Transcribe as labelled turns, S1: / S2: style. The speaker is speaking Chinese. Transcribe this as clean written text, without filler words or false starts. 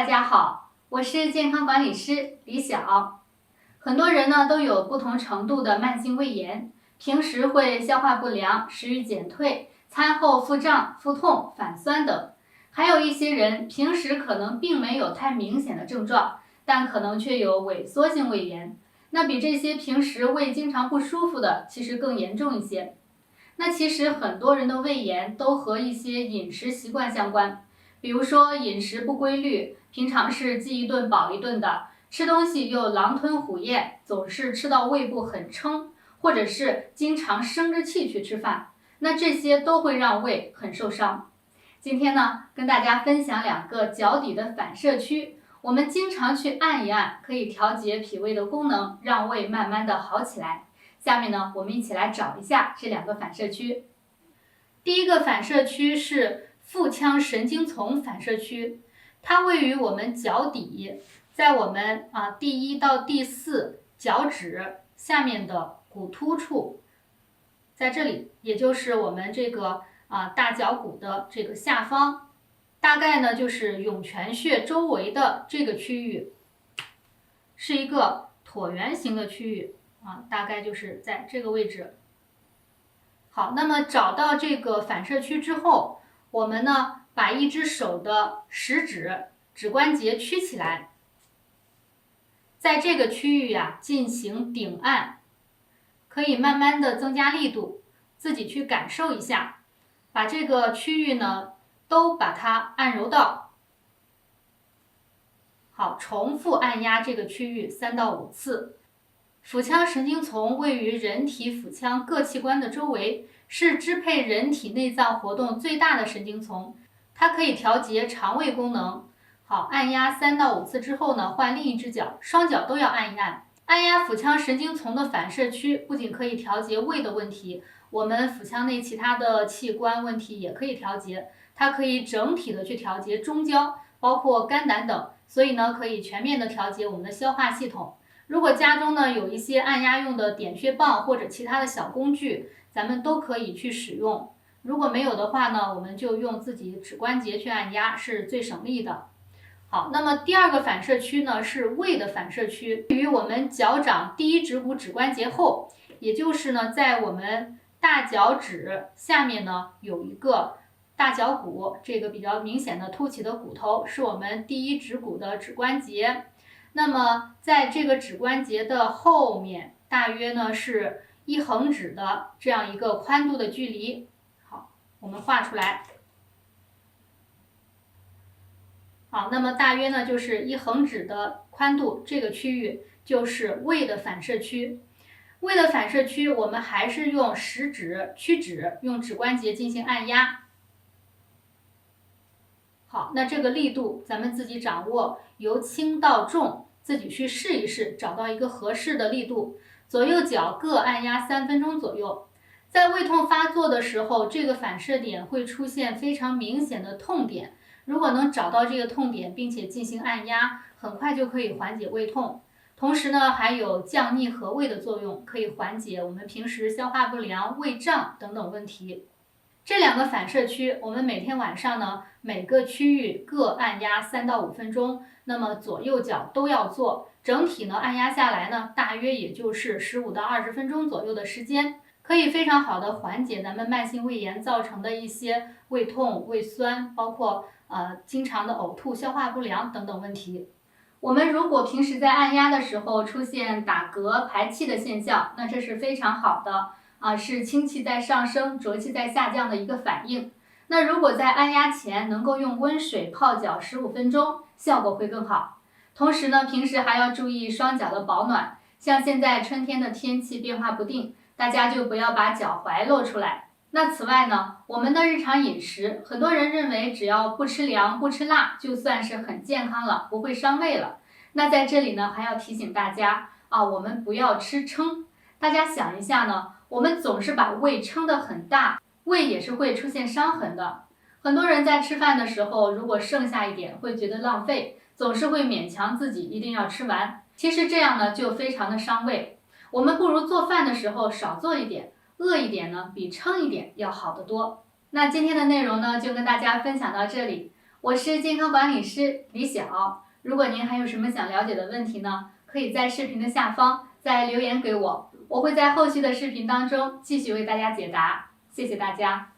S1: 大家好，我是健康管理师李晓。很多人呢都有不同程度的慢性胃炎，平时会消化不良、食欲减退、餐后腹胀、腹痛、反酸等。还有一些人平时可能并没有太明显的症状，但可能却有萎缩性胃炎。那比这些平时胃经常不舒服的，其实更严重一些。那其实很多人的胃炎都和一些饮食习惯相关，比如说饮食不规律，平常是饥一顿饱一顿的，吃东西又狼吞虎咽，总是吃到胃部很撑，或者是经常生着气去吃饭，那这些都会让胃很受伤。今天呢，跟大家分享2个脚底的反射区，我们经常去按一按，可以调节脾胃的功能，让胃慢慢的好起来。下面呢，我们一起来找一下这2个反射区。第一个反射区是腹腔神经丛反射区，它位于我们脚底，在我们第1到第4脚趾下面的骨突处，在这里，也就是我们这个大脚骨的这个下方，大概呢就是涌泉穴周围的这个区域，是一个椭圆形的区域。大概就是在这个位置。好，那么找到这个反射区之后，我们呢把一只手的食指、指关节曲起来，在这个区域进行顶按，可以慢慢的增加力度，自己去感受一下，把这个区域呢都把它按揉到。好，重复按压这个区域3到5次。腹腔神经丛位于人体腹腔各器官的周围，是支配人体内脏活动最大的神经丛，它可以调节肠胃功能。好，按压3到5次之后呢，换另一只脚，双脚都要按一按。按压腹腔神经丛的反射区，不仅可以调节胃的问题，我们腹腔内其他的器官问题也可以调节，它可以整体的去调节中焦，包括肝胆等，所以呢，可以全面的调节我们的消化系统。如果家中呢有一些按压用的点穴棒或者其他的小工具，咱们都可以去使用。如果没有的话呢，我们就用自己指关节去按压，是最省力的。好，那么第2个反射区呢是胃的反射区，于我们脚掌第1指骨指关节后，也就是呢在我们大脚趾下面呢有一个大脚骨，这个比较明显的凸起的骨头是我们第1指骨的指关节。那么在这个指关节的后面，大约呢是1横指的这样一个宽度的距离。好，我们画出来。好，那么大约呢就是1横指的宽度，这个区域就是胃的反射区。胃的反射区，我们还是用食指、屈指，用指关节进行按压。好，那这个力度咱们自己掌握，由轻到重，自己去试一试，找到一个合适的力度。左右脚各按压3分钟左右。在胃痛发作的时候，这个反射点会出现非常明显的痛点。如果能找到这个痛点，并且进行按压，很快就可以缓解胃痛。同时呢，还有降逆和胃的作用，可以缓解我们平时消化不良、胃胀等等问题。这2个反射区，我们每天晚上呢，每个区域各按压3到5分钟，那么左右脚都要做，整体呢按压下来呢，大约也就是15到20分钟左右的时间，可以非常好的缓解咱们慢性胃炎造成的一些胃痛、胃酸，包括经常的呕吐、消化不良等等问题。我们如果平时在按压的时候出现打嗝、排气的现象，那这是非常好的。是氢气在上升，浊气在下降的一个反应。那如果在按压前能够用温水泡脚15分钟，效果会更好。同时呢，平时还要注意双脚的保暖，像现在春天的天气变化不定，大家就不要把脚踝露出来。那此外呢，我们的日常饮食，很多人认为只要不吃凉、不吃辣，就算是很健康了，不会伤胃了。那在这里呢，还要提醒大家我们不要吃撑。大家想一下呢，我们总是把胃撑得很大，胃也是会出现伤痕的。很多人在吃饭的时候，如果剩下一点，会觉得浪费，总是会勉强自己一定要吃完。其实这样呢，就非常的伤胃。我们不如做饭的时候少做一点，饿一点呢，比撑一点要好得多。那今天的内容呢，就跟大家分享到这里。我是健康管理师李晓。如果您还有什么想了解的问题呢，可以在视频的下方再留言给我，我会在后续的视频当中继续为大家解答。谢谢大家。